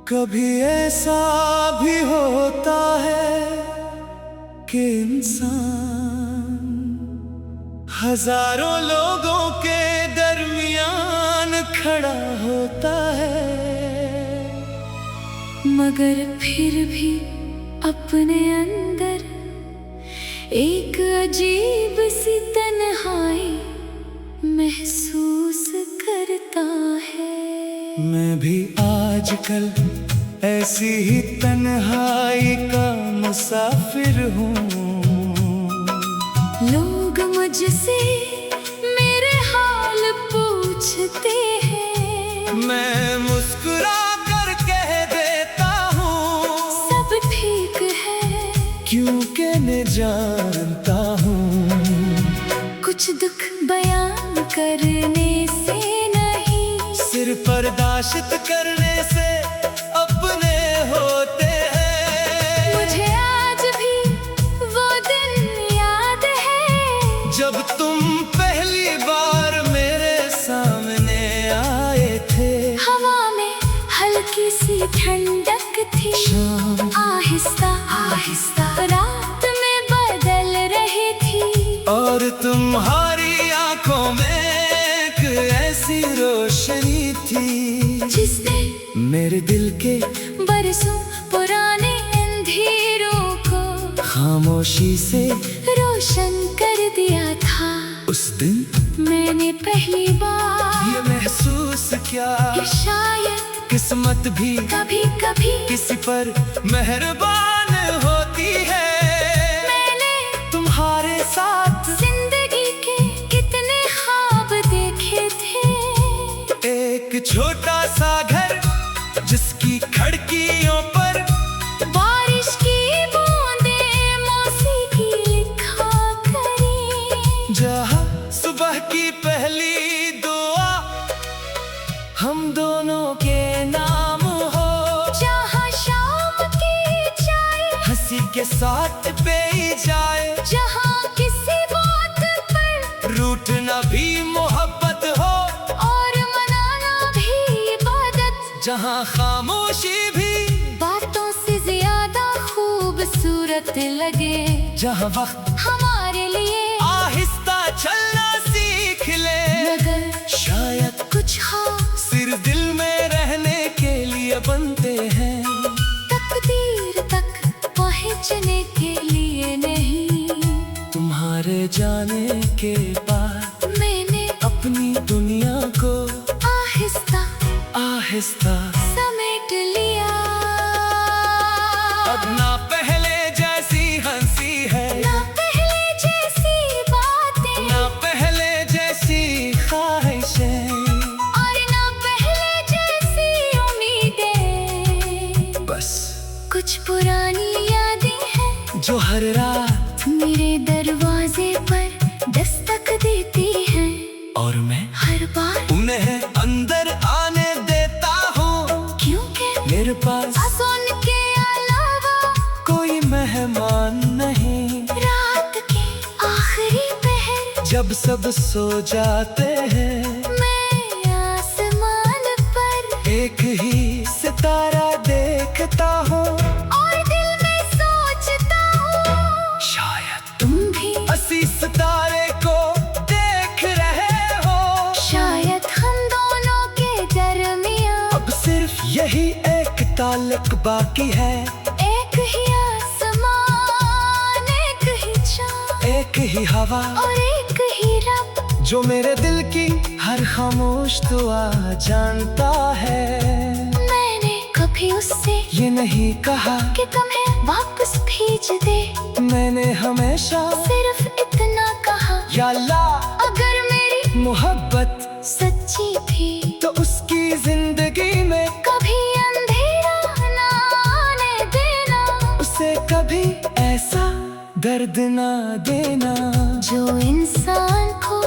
कभी ऐसा भी होता है कि इंसान हजारों लोगों के दरमियान खड़ा होता है, मगर फिर भी अपने अंदर एक अजीब सी तन्हाई महसूस करता है। मैं भी आजकल ऐसी ही तन्हाई का मुसाफिर हूँ। लोग मुझसे मेरे हाल पूछते हैं, मैं मुस्कुरा कर कह देता हूँ सब ठीक है, क्योंकि मैं जानता हूँ कुछ दुख बयान करने से नहीं, सिर्फ बर्दाश्त करने से अपने होते हैं। मुझे आज भी वो दिन याद है जब तुम पहली बार मेरे सामने आए थे। हवा में हल्की सी ठंडक थी, शाम आहिस्ता आहिस्ता रात में बदल रही थी, और तुम्हारी आंखों में एक ऐसी रोशनी थी जिसने मेरे दिल के बरसों पुराने अंधेरों को खामोशी से रोशन कर दिया था। उस दिन मैंने पहली बार ये महसूस किया कि शायद किस्मत भी कभी कभी किसी पर मेहरबान होती है। मैंने तुम्हारे साथ जिंदगी के कितने ख्वाब देखे थे, एक छोटा सा घर जिसकी खिड़कियों पर बारिश की बूंदें मौसीकी लिखा करें, जहाँ सुबह की पहली दुआ हम दोनों के नाम हो, जहाँ शाम की चाय हंसी के साथ पी जाए, जहाँ किसी बात पर रूठना भी मोहब्बत हो, और मनाना भी इबादत, जहाँ खामोशी भी बातों से ज्यादा खूबसूरत लगे, जहाँ वक्त हमारे लिए आहिस्ता चलना सीख ले। मगर शायद कुछ खास सिर्फ दिल में रहने के लिए बनते हैं, तकदीर तक पहुंचने के लिए नहीं। तुम्हारे जाने के बाद मैंने अपनी दुनिया को आहिस्ता आहिस्ता समेट लिया, अब ना पहले जैसी हंसी है, ना पहले जैसी बातें, ना पहले जैसी ख्वाहिशें, और ना पहले जैसी उम्मीदें, बस कुछ पुरानी यादें हैं जो हर रात मेरे दरवाजे पर दस्तक देती हैं, और मैं हर बार उन्हें अंदर आने देता हूँ, क्योंकि मेरे पास सुन के अलावा कोई मेहमान नहीं। रात के आखिरी पहर जब सब सो जाते हैं, मैं आसमान पर एक ही सितारा देखता हूँ, और दिल में सोचता हूँ शायद तुम भी, असी सितारे को देख रहे हो। शायद हम दोनों के दरमियाँ अब सिर्फ यही एक ताल्लुक बाकी है, एक ही आसमान, एक ही चाँद, एक ही हवा और एक ही रब, जो मेरे दिल की हर खामोश दुआ जानता है। मैंने कभी उससे ये नहीं कहा कि तुम्हें वापस भेज दे, मैंने हमेशा सिर्फ इतना कहा या अल्लाह अगर मेरी मोहब्बत सच्ची थी तो उसकी जिंदगी में कभी अंधेरा ना आने देना, उसे कभी ऐसा दर्द ना देना जो इंसान को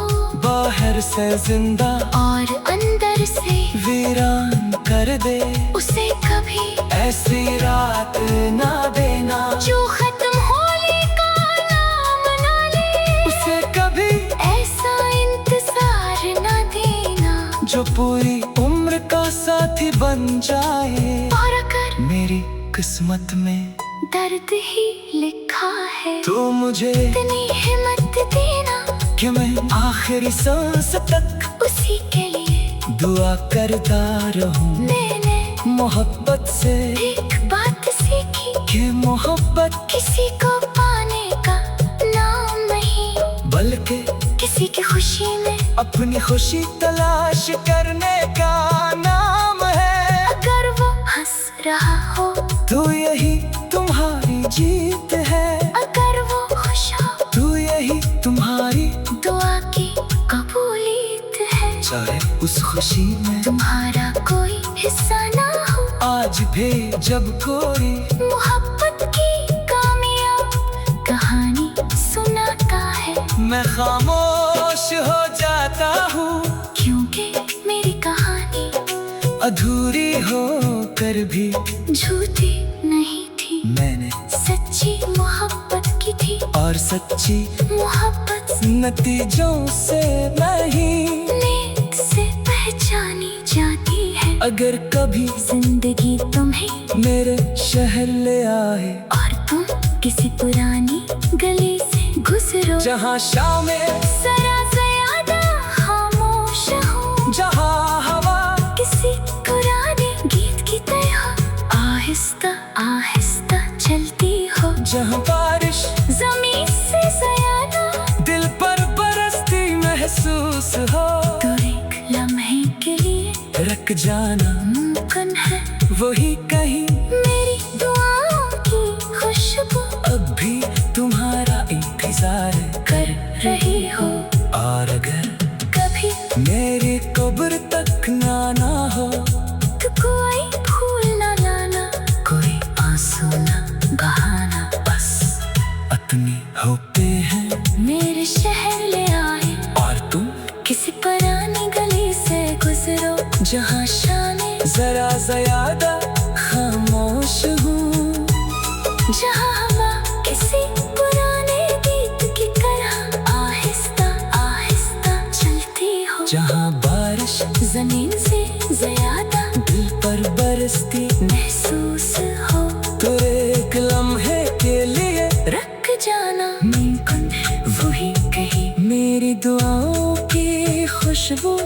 बाहर से जिंदा और अंदर से वीरान कर दे। उसे कभी ऐसी रात ना देना जो खत्म होने का नाम ना ले, उसे कभी ऐसा इंतजार ना देना जो पूरी उम्र उम्र का साथी बन जाए। और अगर मेरी किस्मत में दर्द ही लिखा है तो मुझे इतनी हिम्मत देना कि मैं आखिरी सांस तक उसी के लिए दुआ करता रहूं। मैंने मोहब्बत से एक बात सीखी कि मोहब्बत किसी को पाने का नाम नहीं, बल्कि किसी की खुशी में अपनी खुशी तलाश करने का नाम है। अगर वो हंस रहा हो तो यही तुम्हारी जीत है। अगर वो खुश हो तो यही तुम्हारी दुआ की कबूलियत है। चाहे उस खुशी में तुम्हारा कोई हिस्सा ना हो, आज भी जब कोई मोहब्बत की कामयाब कहानी सुनाता है, मैं खामोश हो जाता हूँ। क्योंकि मेरी कहानी अधूरी हो कर भी झूठी नहीं थी, मैंने सच्ची मोहब्बत की थी। और सच्ची मोहब्बत नतीजों से नहीं नेक से पहचानी जाती है। अगर कभी जिंदगी तुम्हें मेरे शहर ले आए और तुम किसी पुरानी गली से गुजरो जहाँ शामें जरा ज्यादा खामोश हो, जहाँ हवा किसी पुराने गीत की तरह आहिस्ता आहिस्ता चलती हो, जहाँ बारिश जमीन से ज्यादा दिल पर बरसती महसूस हो। तो एक लम्हे के लिए रख जाना मुमकिन है वही कहीं मेरी दुआओं की खुशबू अब भी तुम्हारा इंतजार कर रही हो। और अगर कभी मेरी कब्र तक ना हो तो कोई फूल न लाना, कोई आंसू न बहाना, बस अपनी होते हैं मेरे शहर ले आए और तुम किसी पुरानी गली से गुजरो जहाँ शाने जरा ज्यादा खामोश हूँ, जहाँ हवा किसी पुराने गीत की तरह आहिस्ता आहिस्ता चलती हो, जहाँ बारिश जमीन से ज्यादा दिल पर बरसती महसूस हो। तो एक लम्हे के लिए रख जाना मुमकिन है वही कहीं मेरी दुआओं की खुशबू